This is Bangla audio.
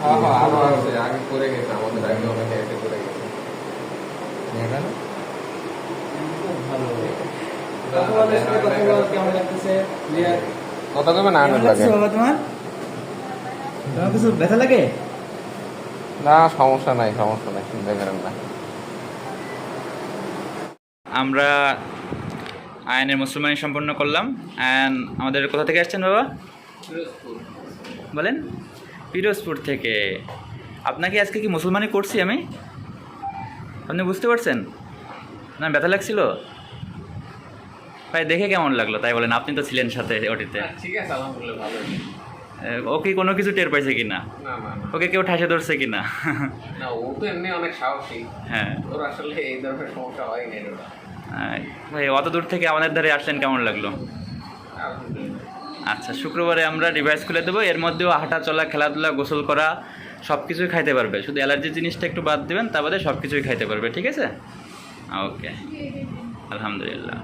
হ্যাঁ হ্যাঁ আরো আছে, আগে করে গেছে আমাদের আগে অনেকে এসে করে গেছে। ভালো। কথা বলার সাথে কথা বলা কেমন লাগতেছে? ক্লিয়ার? কথা কবে না আনন্দ কেমন লাগে? লাগছে বাবা তোমার? তোমার কিছু ব্যথা লাগে? না সমস্যা নাই, সমস্যা নাই, চিন্তা করেন না। আমরা আইনের মুসলমানি সম্পন্ন করলাম। অ্যান্ড আমাদের কোথা থেকে আসছেন বাবা? বলেন। পিরোজপুর থেকে। আপনাকে আজকে কি মুসলমানি করছি আমি? আপনি বুঝতে পারছেন না? ব্যথা লাগছিল ভাই, দেখে কেমন লাগলো তাই বলেন? আপনি তো ছিলেন সাথে ওটিতে। ঠিক আছে, আলহামদুলিল্লাহ ভালো। ওকে কোনো কিছু টের পাইছে কিনা? না না না। ওকে কেউ ঠাসে ধরছে কিনা? না, ও তো এমনি অনেক সাহসী। হ্যাঁ ওর আসলে এই ধরনের সমস্যা হয়নি ওটা। ভাই, অত দূর থেকে আমাদের ধারে আসলেন, কেমন লাগলো? আলহামদুলিল্লাহ। আচ্ছা, শুক্রবারে আমরা ডিভাইস খুলে দেবো। এর মধ্যেও হাঁটা চলা, খেলাধুলা, গোসল করা সব কিছুই খাইতে পারবে। শুধু অ্যালার্জির জিনিসটা একটু বাদ দেবেন, তা বাদে সব কিছুই খাইতে পারবে। ঠিক আছে? ওকে, আলহামদুলিল্লাহ।